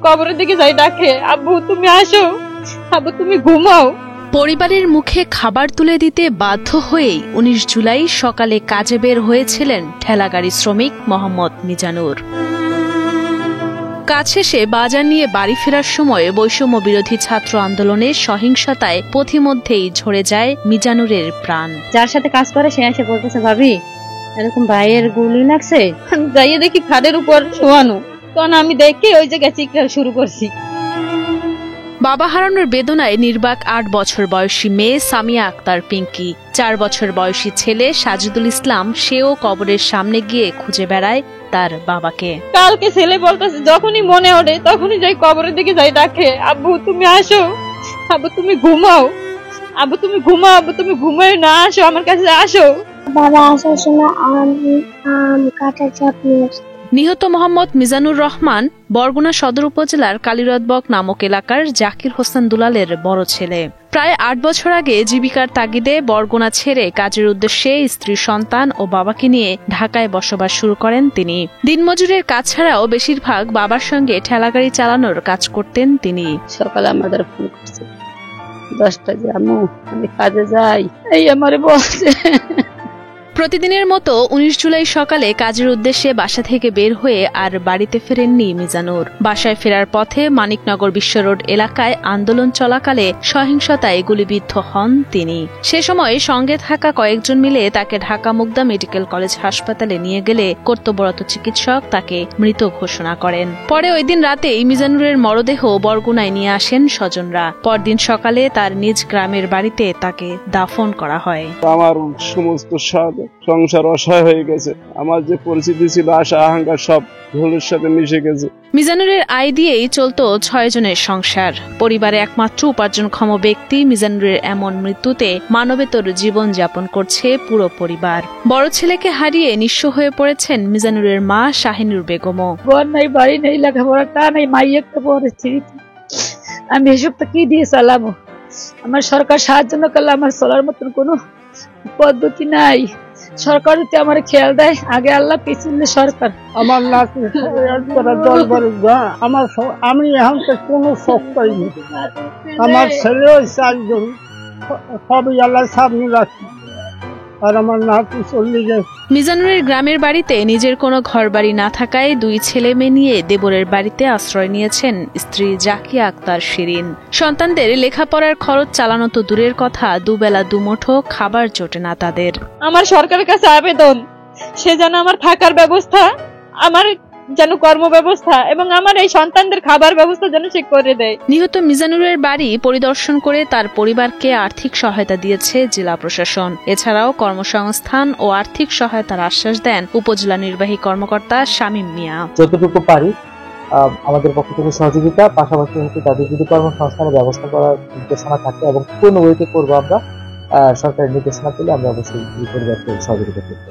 কবরের দিকে যাই ডাকে, আব্বু তুমি আসো, আব্বু তুমি ঘুমাও। পরিবারের মুখে খাবার তুলে দিতে বাধ্য হয়েই ১৯ জুলাই সকালে কাজে বের হয়েছিলেন ঠেলাগাড়ি শ্রমিক মোহাম্মদ মিজানুর। কাজ শেষে বাজার নিয়ে বাড়ি ফেরার সময় বৈষম্য বিরোধী ছাত্র আন্দোলনের সহিংসতায় পথিমধ্যেই ঝরে যায় মিজানুরের প্রাণ। যার সাথে কাজ করে সে এসে বলতেছে, ভাবি এরকম ভাইয়ের গুলি লাগছে। যাইয়ে দেখি খাটের উপর শোয়ানো, তখন আমি দেখে ওই জায়গায় চিৎকার শুরু করছি। বাবা হারানোর বেদনায় নির্বাক ৮ বছর বয়সী মেয়ে সামিয়া আক্তার পিঙ্কি, ৪ বছর বয়সী ছেলে সাজিদুল ইসলাম, সেও কবরের সামনে গিয়ে খুঁজে বেড়ায় তার বাবাকে। কালকে ছেলে বলতেছে যখনই মনে ওঠে তখনই যাই কবরের দিকে যাই ডাকে, আব্বু তুমি আসো, আব্বু তুমি ঘুমাও, আব্বু তুমি ঘুমাও, আব্বু তুমি ঘুমাও না, আসো আমার কাছে আসো। বাবা আসার সময় কাঁটা চাপ নিয়ে নিহত মোহাম্মদ মিজানুর রহমান বরগুনা সদর উপজেলার কালিরতবক নামক এলাকার জাকির হোসেন দুলালের বড় ছেলে। প্রায় ৮ বছর আগে জীবিকার তাগিদে বরগুনা ছেড়ে কাজের উদ্দেশ্যে স্ত্রী, সন্তান ও বাবাকে নিয়ে ঢাকায় বসবাস শুরু করেন তিনি। দিনমজুরের কাজ ছাড়াও বেশিরভাগ বাবার সঙ্গে ঠেলাগাড়ি চালানোর কাজ করতেন তিনি। সকালে আমাদের ফোন করছে 10টায় যে আম্মু আমি কাজে যাই, এই আমারে বলছে। প্রতিদিনের মতো ১৯ জুলাই সকালে কাজের উদ্দেশ্যে বাসা থেকে বের হয়ে আর বাড়িতে ফেরেননি মিজানুর। বাসায় ফেরার পথে মানিকনগর বিশ্ব রোড এলাকায় আন্দোলন চলাকালে সহিংসতায় গুলিবিদ্ধ হন তিনি। সে সময় সঙ্গে থাকা কয়েকজন মিলে তাকে ঢাকা মুগদা মেডিকেল কলেজ হাসপাতালে নিয়ে গেলে কর্তব্যরত চিকিৎসক তাকে মৃত ঘোষণা করেন। পরে ওই দিন রাতেই মিজানুরের মরদেহ বরগুনায় নিয়ে আসেন স্বজনরা। পরদিন সকালে তার নিজ গ্রামের বাড়িতে তাকে দাফন করা হয়। আমার সমস্ত সংসার অসহায় হয়ে গেছে, আমার যে পরিস্থিতি ছিল আশা আকাঙ্ক্ষা সব ধুলোর সাথে মিশে গেছে। মিজানুরের আয় দিয়েই চলত ৬ জনের সংসার। পরিবারে একমাত্র উপার্জনক্ষম ব্যক্তি মিজানুরের এমন মৃত্যুতে মানবেতর জীবন যাপন করছে পুরো পরিবার। বড় ছেলেকে হারিয়ে নিঃস্ব হয়ে পড়েছেন মিজানুরের মা শাহিনুর বেগমও। ঘর নাই, বাড়ি নেই, লেখাপড়া তা নেই, মাই একটা পরিস্থিতি, আমি এসবটা কি দিয়ে চালাবো? আমার সরকার সাহায্য না করলে আমার চলার মতন কোনো পদ্ধতি নাই। সরকার যদি আমার খেয়াল দেয়, আগে আল্লাহ পিছনে সরকার। আমার নাতি আমি এখন কোনো শখ পাইনি, আমার ছেলেও 4 জন, সবই আল্লাহ সামনে রাখি, আর আমার নাতি চলে যায়। মিজানুরের গ্রামের বাড়িতে নিজের কোনো ঘরবাড়ি না থাকায় 2 ছেলে মেয়ে নিয়ে দেবরের বাড়িতে আশ্রয় নিয়েছেন স্ত্রী জাকিয়া আক্তার শিরিন। সন্তানদের লেখাপড়ার খরচ চালানো তো দূরের কথা, দুবেলা দুমুঠো খাবার জোটে না তাদের। আমার সরকারের কাছে আবেদন, সে যেন আমার থাকার ব্যবস্থা, আমার যেন কর্ম ব্যবস্থা এবং আমার এই সন্তানদের খাবার ব্যবস্থা যেন সে করে দেয়। নিহত মিজানুরের বাড়ি পরিদর্শন করে তার পরিবারকে আর্থিক সহায়তা দিয়েছে জেলা প্রশাসন। এছাড়াও কর্মসংস্থান ও আর্থিক সহায়তার আশ্বাস দেন উপজেলা নির্বাহী কর্মকর্তা শামীম মিয়া। যতটুকু পারি আমাদের পক্ষ থেকে সহযোগিতা, পাশাপাশি তাদের যদি কর্মসংস্থানের ব্যবস্থা করার নির্দেশনা থাকে এবং কোন ওয়েতে করবো আমরা, সরকারের নির্দেশনা পেলে আমরা অবশ্যই পরিবারকে সহযোগিতা করবো।